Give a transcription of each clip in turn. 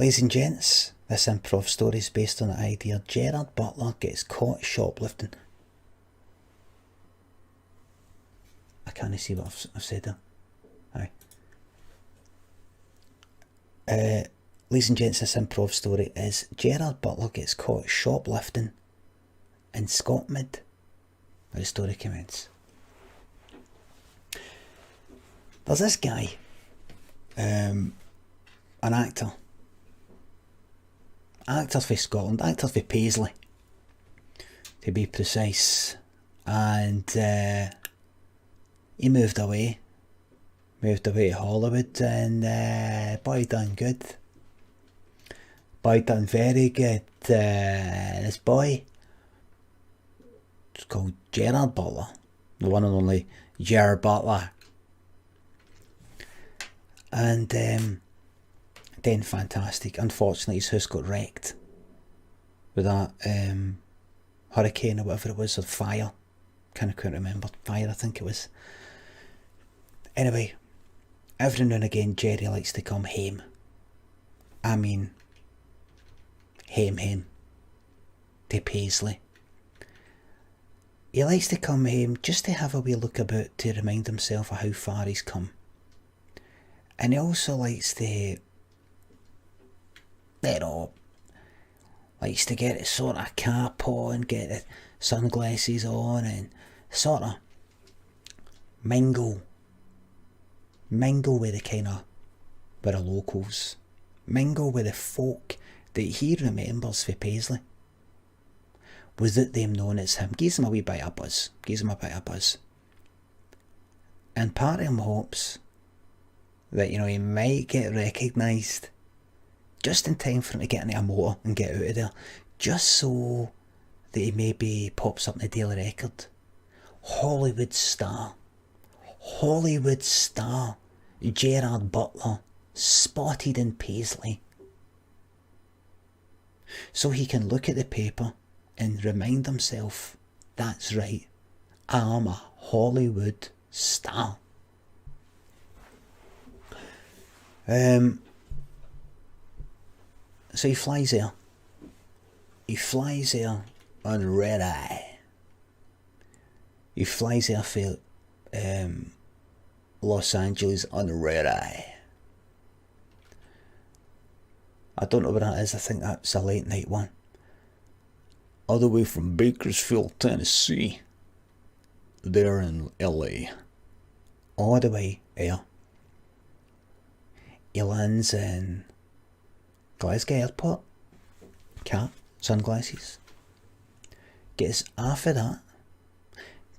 Ladies and gents, this improv story is based on the idea Gerard Butler gets caught shoplifting. I can't see what I've said there. Aye. Ladies and gents, this improv story is Gerard Butler gets caught shoplifting in Scotmid. The story commences. There's this guy, an actor for Scotland, actor for Paisley, to be precise, and he moved away to Hollywood, and boy done good. Boy done very good. This boy, it's called Gerard Butler, the one and only Gerard Butler. And then fantastic. Unfortunately, his house got wrecked with that hurricane or whatever it was, or fire. Can't remember. Fire, I think it was. Anyway, every now and again, Jerry likes to come home. I mean, home to Paisley. He likes to come home just to have a wee look about, to remind himself of how far he's come. And he also likes to, likes to get a sort of cap on, get the sunglasses on, and sort of mingle with the locals, mingle with the folk that he remembers for Paisley, without them knowing it's him. Gives him a wee bit of buzz, and part of him hopes that, he might get recognised just in time for him to get into a motor and get out of there, just so that he maybe pops up in the Daily Record. Hollywood star, Gerard Butler, spotted in Paisley. So he can look at the paper and remind himself, that's right, I'm a Hollywood star. So he flies there. On red eye. He flies there for Los Angeles on red eye. I don't know what that is. I think that's a late night one. All the way from Bakersfield, Tennessee. There in LA. All the way there. He lands in Glasgow Airport. Cap, sunglasses. Gets off of that.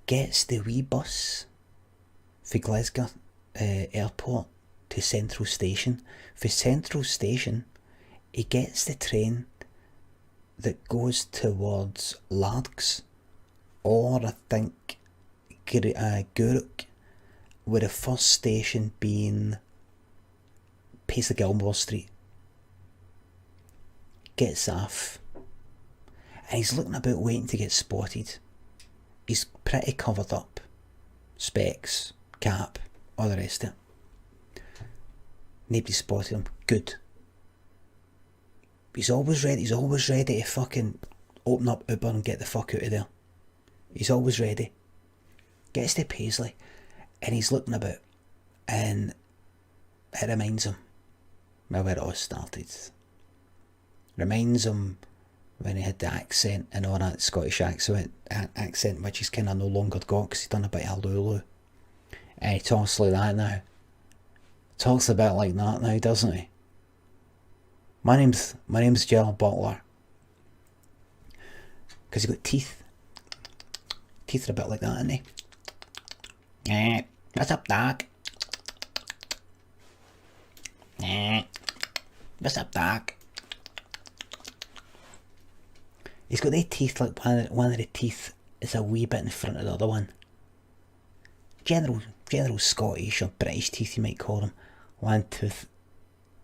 Gets the wee bus for Glasgow Airport to Central Station. For Central Station, he gets the train that goes towards Largs, or I think Guruk, with the first station being Paisley Gilmore Street. Gets off, and he's looking about waiting to get spotted. He's pretty covered up, specs, cap, all the rest of it. Nobody spotted him. Good. He's always ready to fucking open up Uber and get the fuck out of there. He's always ready. Gets to Paisley, and he's looking about, and it reminds him where it all started. Reminds him when he had the accent and all that Scottish accent, which he's kind of no longer got because he's done a bit of Lulu. And he talks like that now. Talks a bit like that now, doesn't he? My name's Gerard Butler. Because he's got teeth. Teeth are a bit like that, isn't he? What's up, Doc? What's up, Doc? He's got the teeth like one of the teeth is a wee bit in front of the other one. General Scottish or British teeth, you might call them. One tooth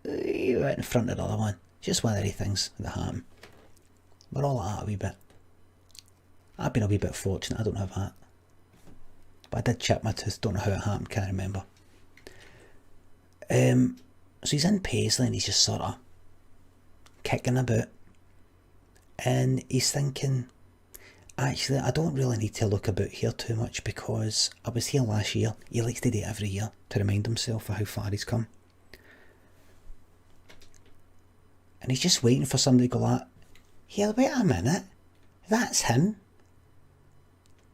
right in front of the other one. Just one of the things that happen. We're all like that a wee bit. I've been a wee bit fortunate, I don't have that. But I did chip my tooth, don't know how it happened, can't remember. So he's in Paisley and he's just sort of kicking about, and he's thinking, actually, I don't really need to look about here too much because I was here last year. He likes to do it every year to remind himself of how far he's come. And he's just waiting for somebody to go like, here, wait a minute, that's him.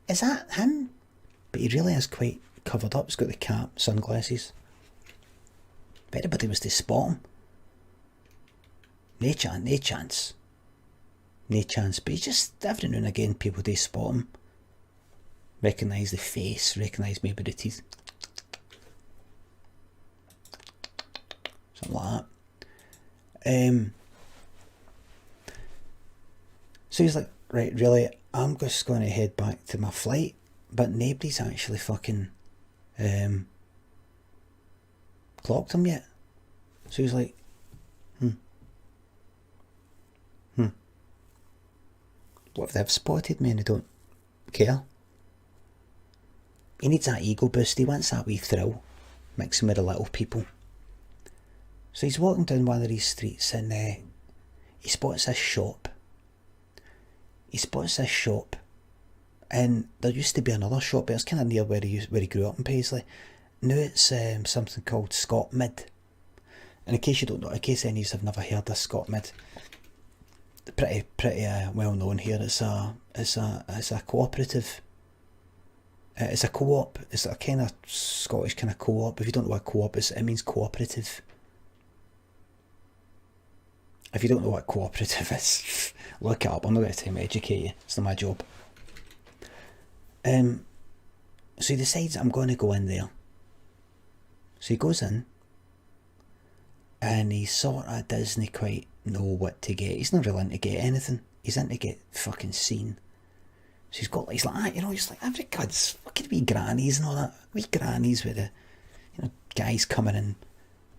Is that him? But he really is quite covered up. He's got the cap, sunglasses. If anybody was to spot him, no chance. But he's just, every now and again, people do spot him. Recognise the face, recognise maybe the teeth. Something like that. So he's like, right, really, I'm just going to head back to my flight, but nobody's actually fucking clocked him yet. So he's like, what if they've spotted me and they don't care? He needs that ego boost, he wants that wee thrill, mixing with the little people. So he's walking down one of these streets and he spots this shop. And there used to be another shop, but it's kind of near where he grew up in Paisley. Now it's something called Scotmid. And in case you don't know, in case any of you have never heard of Scotmid, pretty well known here. It's a cooperative. It's a co-op. It's a kind of Scottish kind of co-op. If you don't know what co-op is, it means cooperative. If you don't know what cooperative is, look it up. I'm not going to try to educate you. It's not my job. So he decides, I'm going to go in there. So he goes in, and he sort of doesn't quite know what to get. He's not really into get anything. He's into get fucking seen. So he's got, he's like that, you know, he's like, every god's fucking wee grannies and all that. Wee grannies with the, you know, guys coming in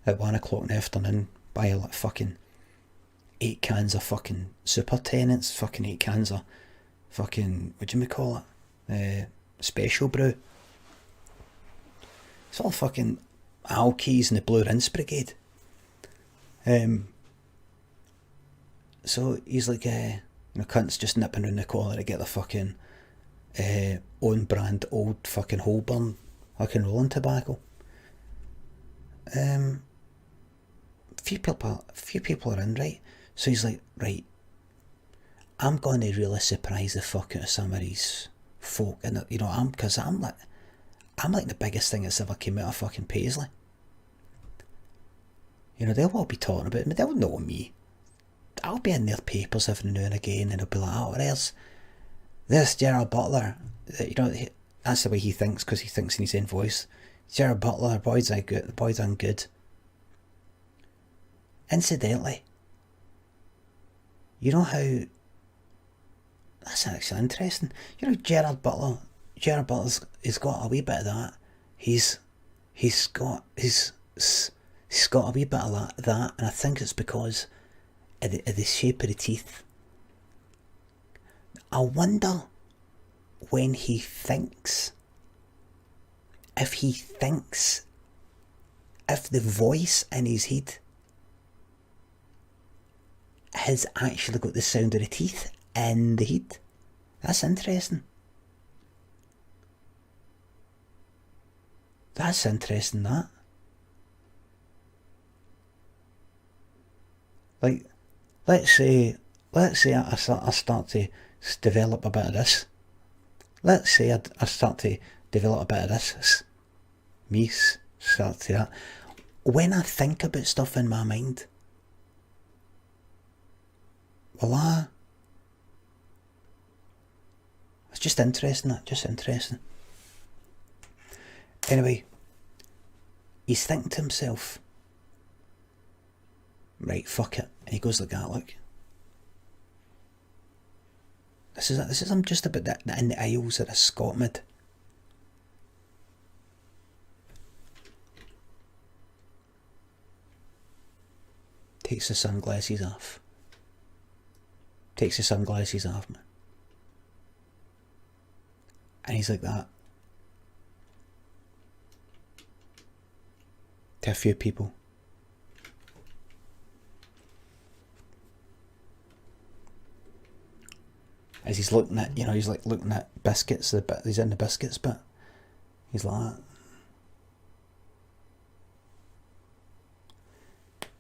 at 1 o'clock in the afternoon, buy like fucking 8 cans of fucking super tenants, fucking 8 cans of fucking, what do you call it? Special brew. It's all fucking Alkies and the Blue Rinse Brigade. So he's like, you know, cunts just nipping round the corner to get the fucking own brand old fucking Holborn fucking rolling tobacco. Few people are in, right? So he's like, right, I'm going to really surprise the fuck out of some of these folk, and you know, I'm like the biggest thing that's ever came out of fucking Paisley. You know, they'll all be talking about me. They'll know me. I'll be in their papers every now and again, and they'll be like, oh, there's Gerard Butler. You know, that's the way he thinks, because he thinks in his own voice. Gerard Butler, boy's done good. Incidentally, you know how, that's actually interesting. You know, Gerard Butler's got a wee bit of that. He's got a wee bit of that, and I think it's because of the shape of the teeth. I wonder when he thinks, if the voice in his head has actually got the sound of the teeth in the head. That's interesting. That's interesting, that. Like, let's say I start to develop a bit of this. Let's say I start to develop a bit of this. Me start to that. When I think about stuff in my mind, voila. It's just interesting, that. Just interesting. Anyway, he's thinking to himself, right, fuck it. And he goes like that, look. This is I'm just about in the aisles of a Scotmid. Takes the sunglasses off. Man. And he's like that. To a few people. as he's looking at, he's like looking at biscuits, the bit he's in the biscuits bit. He's like that.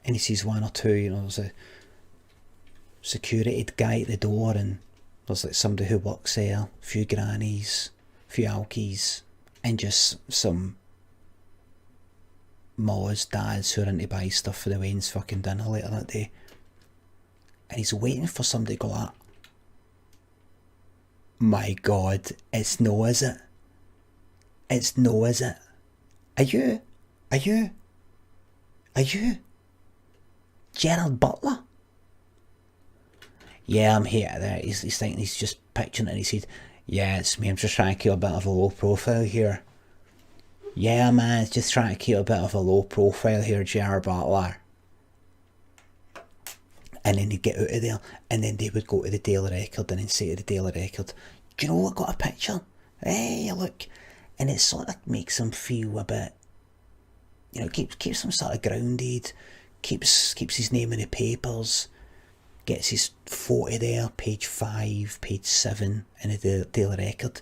And he sees one or two, there's a security guy at the door, and there's like somebody who works there, a few grannies, a few alkies, and just some ma's dads who are into buy stuff for the Wayne's fucking dinner later that day. And he's waiting for somebody to go like, my God, it's no, is it? It's no, is it? Are you Gerard Butler? Yeah, I'm here. There. He's thinking, he's just picturing it in his head. Yeah, it's me. I'm just trying to keep a bit of a low profile here. Yeah, man, just trying to keep a bit of a low profile here, Gerard Butler. And then he'd get out of there, and then they would go to the Daily Record and then say to the Daily Record, do you know what, got a picture? Hey, look. And it sort of makes him feel a bit, keeps him sort of grounded, keeps his name in the papers, gets his photo there, page 5, page 7 in the Daily Record.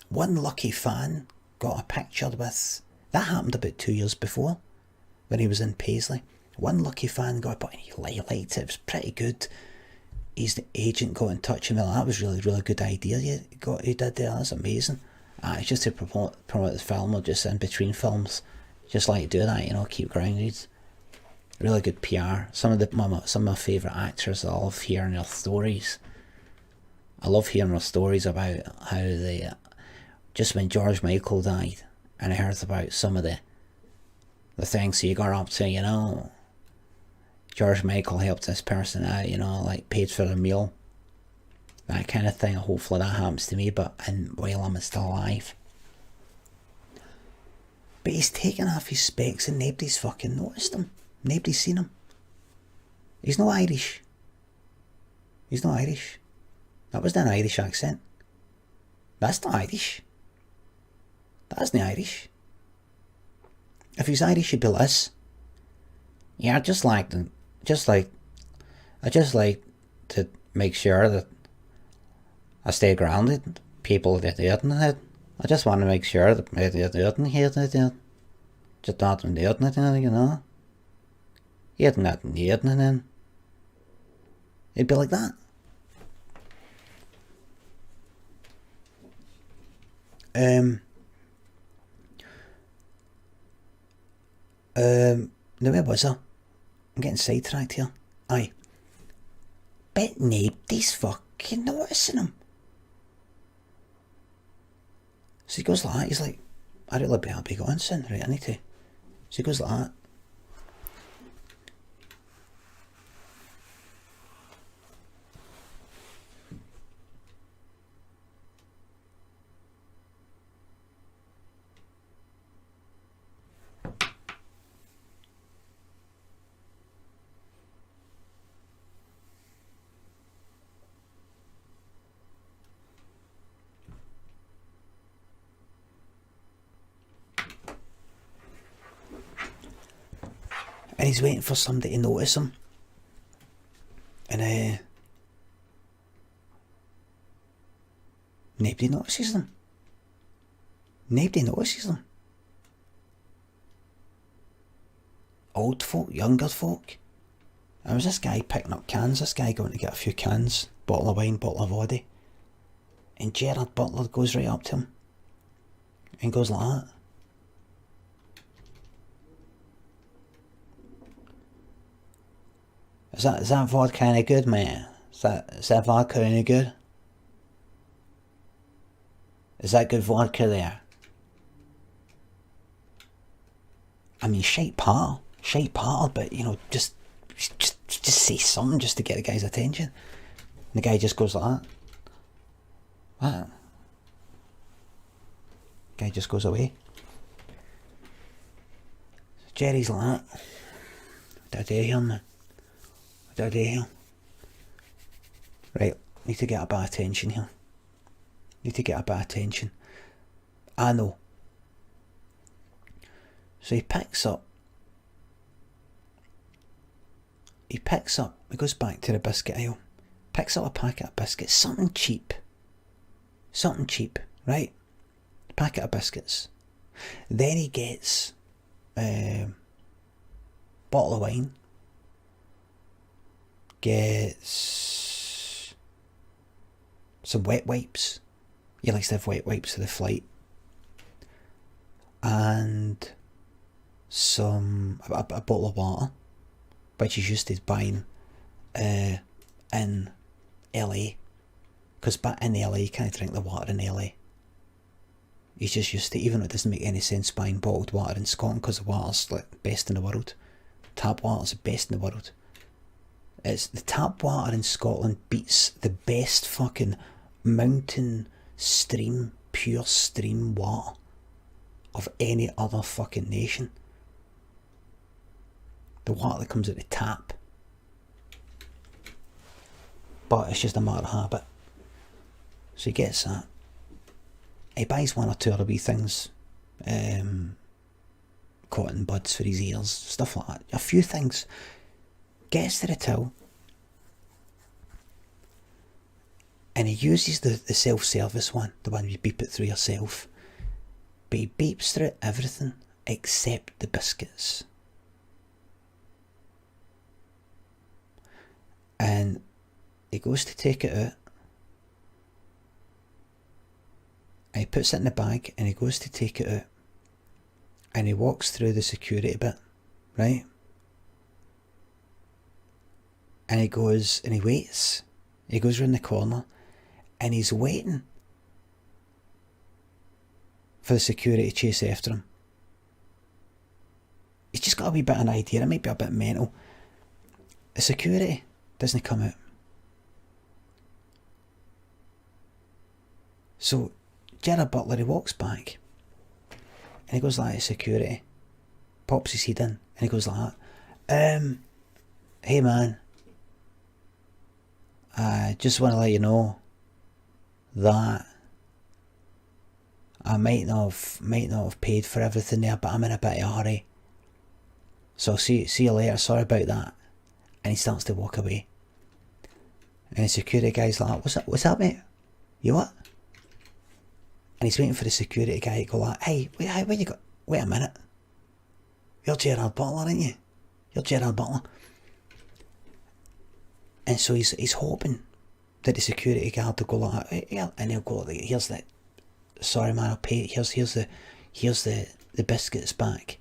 One lucky fan got a picture with, that happened about 2 years before, when he was in Paisley. One lucky fan got, but he liked it, it was pretty good. His agent got in touch with him, that was really, really good idea you did there, that's amazing. It's just to promote the film, or just in between films, just like do that, keep grounded. Really good PR. Some of my favourite actors, I love hearing their stories. I love hearing their stories about how they, just when George Michael died, and I heard about some of the things he got up to, George Michael helped this person out, like paid for a meal, that kind of thing. Hopefully that happens to me, and while I'm still alive. But he's taken off his specs and nobody's fucking noticed him. Nobody's seen him. He's not Irish. He's not Irish. That was an Irish accent. That's not Irish. That's not Irish. If he's Irish, he'd be like this. Yeah, I just like to make sure that I stay grounded. People that didn't it. I just want to make sure that they didn't hear it. Just not them didn't it, Hear that and hear it. It'd be like that. Now where was I? I'm getting sidetracked here. Aye. Bet nobody's fucking noticing him. So he goes like that, he's like, I'd really be happy going soon, right, I need to. So he goes like that. And he's waiting for somebody to notice him. And nobody notices them. Nobody notices them. Old folk, younger folk. There was this guy picking up cans, this guy going to get a few cans, bottle of wine, bottle of vodka. And Gerard Butler goes right up to him and goes like that. Is that vodka any good, mate? Is that vodka any good? Is that good vodka there? I mean, shite part, but just say something just to get the guy's attention. And the guy just goes like that. What? The guy just goes away. So Jerry's like that. What do I do here, man? What do I do here? Right, need to get a bit of attention here. Need to get a bit of attention. I know. So he goes back to the biscuit aisle picks up a packet of biscuits, something cheap, right? Packet of biscuits. Then he gets a bottle of wine, gets some wet wipes. He likes to have wet wipes for the flight, and a bottle of water, which he's used to buying in LA, because back in LA you can't drink the water in LA. He's just used to, even though it doesn't make any sense buying bottled water in Scotland, because the water's like best in the world. Tap water's the best in the world. It's the tap water in Scotland beats the best fucking mountain stream, pure stream water of any other fucking nation. The water that comes out the tap. But it's just a matter of habit. So he gets that. He buys one or two other wee things. Cotton buds for his ears, stuff like that. A few things. Gets to the till. And he uses the self-service one, the one you beep it through yourself. But he beeps through everything except the biscuits. And he goes to take it out. And he puts it in the bag and he goes to take it out. And he walks through the security bit, right? And he goes and he waits. He goes round the corner and he's waiting for the security to chase after him. He's just got a wee bit of an idea. It might be a bit mental. The security doesn't come out. So Gerard Butler, he walks back and he goes like to security, pops his head in and he goes like that, hey man, I just want to let you know that I might not have paid for everything there, but I'm in a bit of a hurry, so I'll see you later, sorry about that. And he starts to walk away and the security guy's like, what's that mate, you what? And he's waiting for the security guy to go like, hey, where you go? Wait a minute. You're Gerard Butler, aren't you? You're Gerard Butler. And so he's hoping that the security guard will go like, hey, and he'll go like, here's the, sorry man, I'll pay. Here's the biscuits back.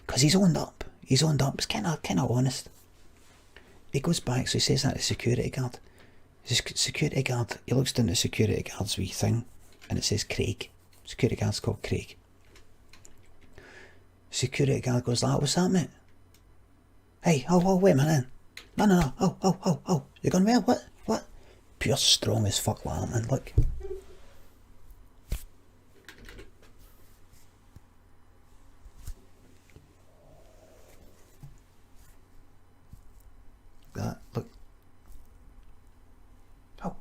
Because he's owned up. It's kind of honest. He goes back, so he says that to the security guard. The security guard, he looks down at the security guard's wee thing. And it says Craig. Security guard's called Craig. Security guard goes like, what's that mate? Hey, wait a minute. No. Oh. You're going where? What? Pure strong as fuck like that, man. Look. That, look. Oh.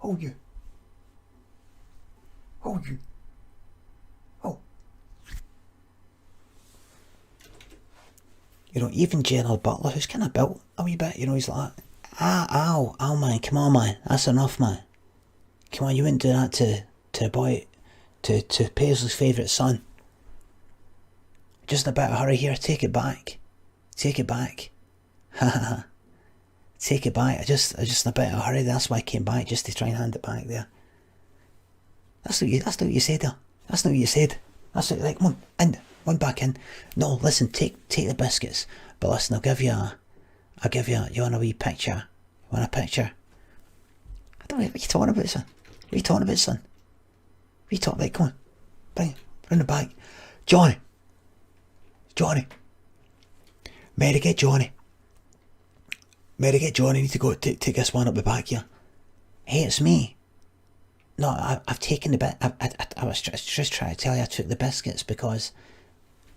Oh, you. Oh. You know, even Gerard Butler, who's kind of built a wee bit, you know, he's like, ow, man, come on, man, that's enough, man. Come on, you wouldn't do that to a boy, to Paisley's favourite son. Just in a bit of a hurry here, take it back. Take it back. Take it back. I just in a bit of a hurry. That's why I came back, just to try and hand it back there. That's not what you said there. That's not what you said. That's not, like, come on, in, one back in. No, listen, take the biscuits. But listen, I'll give you, you want a wee picture? You want a picture? I don't know, what are you talking about, son? What are you talking about, son? What are you talking about? Come on, bring the bag. Johnny. Mary, get Johnny. I need to go take this one up the back here. Hey, it's me. No, I've taken the bit. I was just trying to tell you I took the biscuits because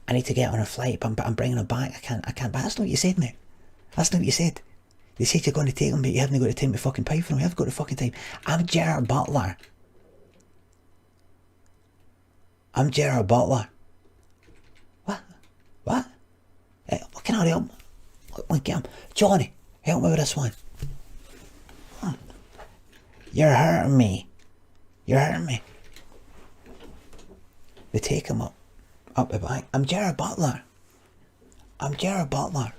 I need to get on a flight, but I'm bringing them back. I can't. But that's not what you said, mate. That's not what you said. You said you're going to take them, but you haven't got the time to fucking pay for them. You haven't got the fucking time. I'm Gerard Butler. What? Johnny, help me, get him. Johnny, help me with this one. You're hurting me. You're hurting me. They take him up the back. I'm Gerard Butler. I'm Gerard Butler.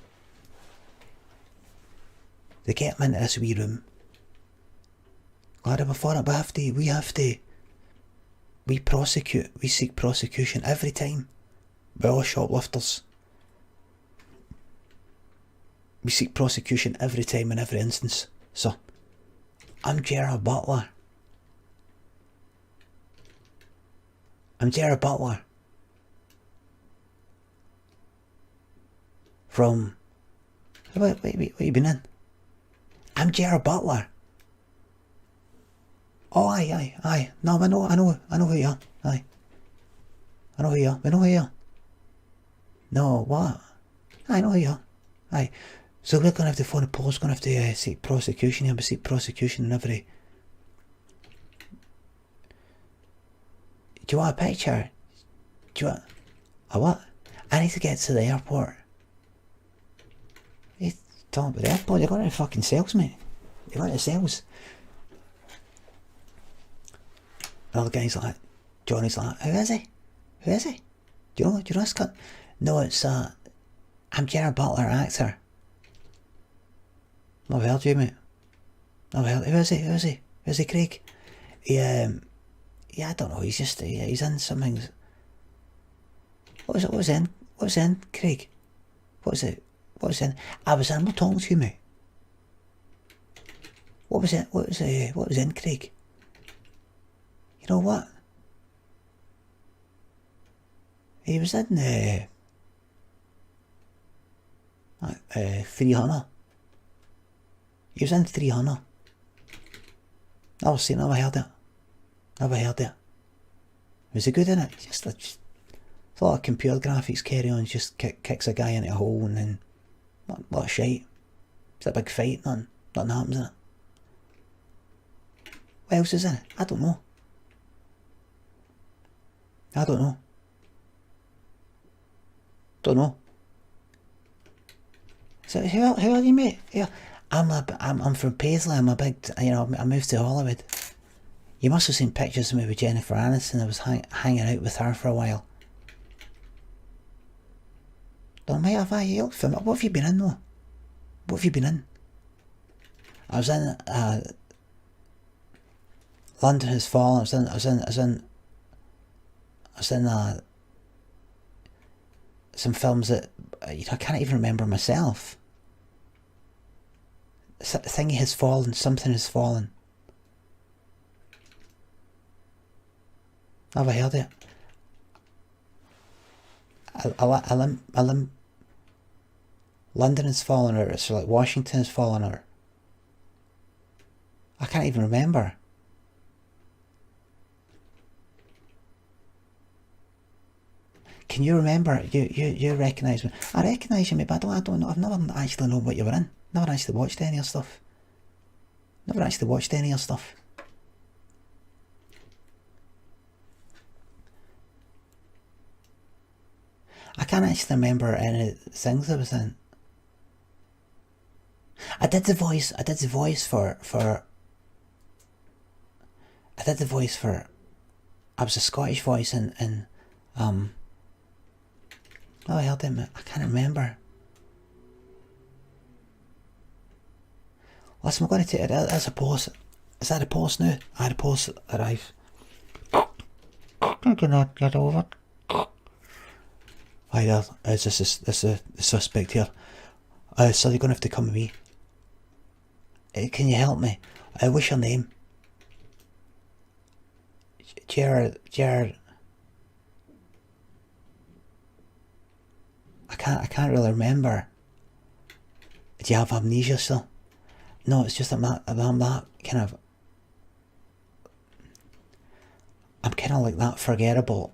They get him into this wee room. Glad I'm for it, but we seek prosecution every time. We're all shoplifters. We seek prosecution every time in every instance. So, I'm Gerard Butler. I'm Gerard Butler. From... What you been in? I'm Gerard Butler. Oh, aye. No, I know who you are. Aye. I know who you are. We know who you are. No, what? I know who you are. Aye. So we're going to have to phone the police, going to have to seek prosecution here, but seek prosecution in every... Do you want a picture? Do you want... A what? I need to get to the airport. He's talking about the airport. You're going to the fucking sales, mate. You're going to the sales. Another guy's like, Johnny's like, who is he? Who is he? Do you know this cunt? No, it's, I'm Gerard Butler, actor. I've heard you, mate. I've heard. Who is he? Who is he, Craig? Yeah, I don't know. He's just, he's in something. What was in, Craig? What was in? I was in. I'm not talking to you, mate. What was in, Craig? You know what? He was in 300. He was in 300. Never seen it, never heard it. Was he good in it? Just a lot of computer graphics, carry on, just kicks a guy into a hole and then a lot of shite. It's a big fight, nothing happens in it. What else is in it? I don't know. So who are you, mate? Yeah, I'm from Paisley. I'm a big, I moved to Hollywood. You must have seen pictures of me with Jennifer Aniston. I was hanging out with her for a while. Don't mate, have I? You look familiar. What have you been in though? What have you been in? I was in London Has Fallen. I was in some films that I can't even remember myself. Thingy has fallen. Something has fallen. Have I heard it? London Has Fallen, or it's like Washington Has Fallen, or I can't even remember. Can you remember? You recognise me? I recognise you, mate, but I don't know. I've never actually known what you were in. Never actually watched any of your stuff. I can't actually remember any things I was in. I did the voice for I was a Scottish voice in oh, I heard him. I can't remember. Listen, we're going to take it as a post. Is that a post now? I had a post arrive. I cannot get over it. Hi there, this is the suspect here. So you're going to have to come with me. Can you help me? What's your name? Gerard. I can't really remember. Do you have amnesia still? No, it's just I'm that kind of... I'm kind of like that forgettable.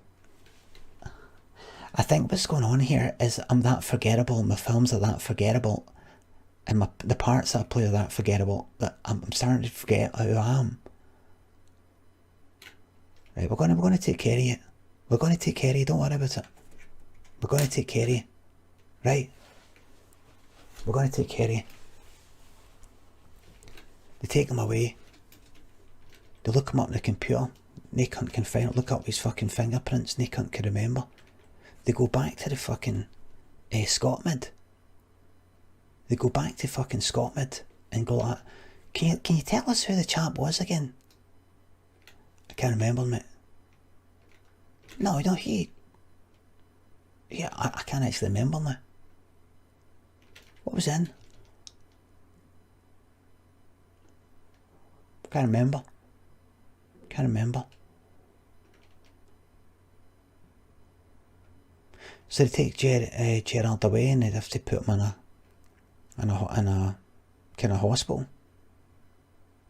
I think what's going on here is I'm that forgettable, my films are that forgettable, and the parts that I play are that forgettable that I'm starting to forget who I am. Right, we're going to take care of you. We're going to take care of you, don't worry about it. We're going to take care of you. Right? we're going to take care of you. They take him away. They look him up on the computer. They cunt can find it. Look up his fucking fingerprints. They cunt can remember. They go back to the fucking Scotmid. They go back to fucking Scotmid and go like, can you tell us who the chap was again? I can't remember, mate. No, he... Yeah, I can't actually remember now. What was in? Can't remember. So they take Gerard away and they'd have to put him in a kind of hospital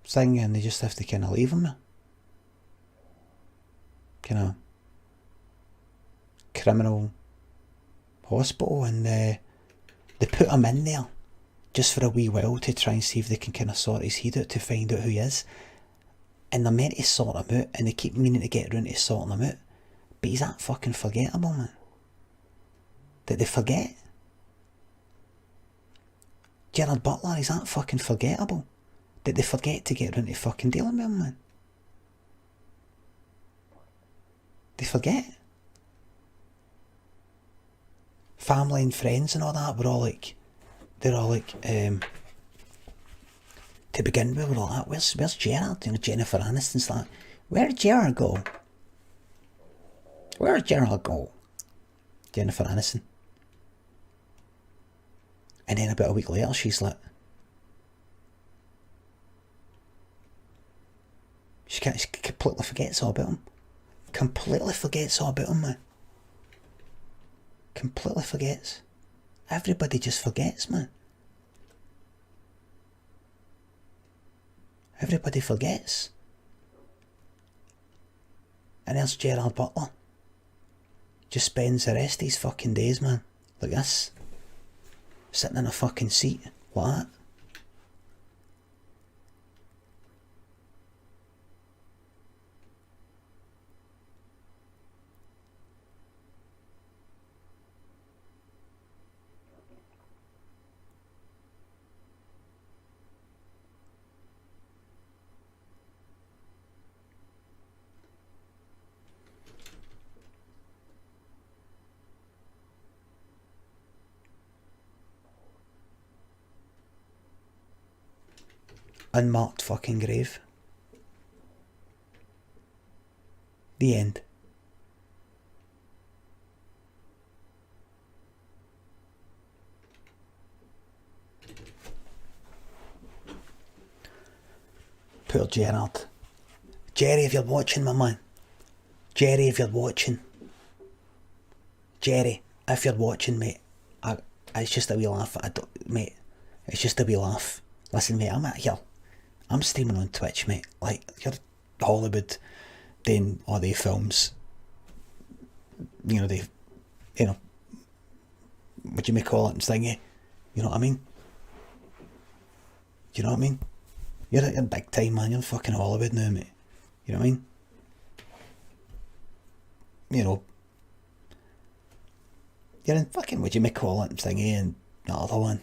thing, and they just have to kind of leave him there. Kind of criminal hospital, and they put him in there just for a wee while to try and see if they can kind of sort his head out to find out who he is. And they're meant to sort him out, and they keep meaning to get around to sorting him out, but he's that fucking forgettable, man, that they forget. Gerard Butler is that fucking forgettable that they forget to get around to fucking dealing with him, man. They forget. Family and friends and all that were all like, they're all like, to begin with, we're all like, where's Gerard? You know, Jennifer Aniston's like, where did Gerard go? Where did Gerard go? Jennifer Aniston. And then about a week later, she's like, she completely forgets all about him. Completely forgets all about him, man. Completely forgets. Everybody just forgets, man. Everybody forgets. And there's Gerard Butler. Just spends the rest of his fucking days, man, like this. Sitting in a fucking seat like that. Unmarked fucking grave. The end. Poor Gerard. Jerry, if you're watching, my man. Jerry, if you're watching. Jerry, if you're watching, mate. It's just a wee laugh. Mate, it's just a wee laugh. Listen, mate, I'm out here. I'm streaming on Twitch, mate. Like, you're Hollywood doing all the films. You know, what you may call it, thingy. You know what I mean? You know what I mean? You're big time, man. You're in fucking Hollywood now, mate. You know what I mean? You know. You're in fucking, what you may call it, thingy, and the other one.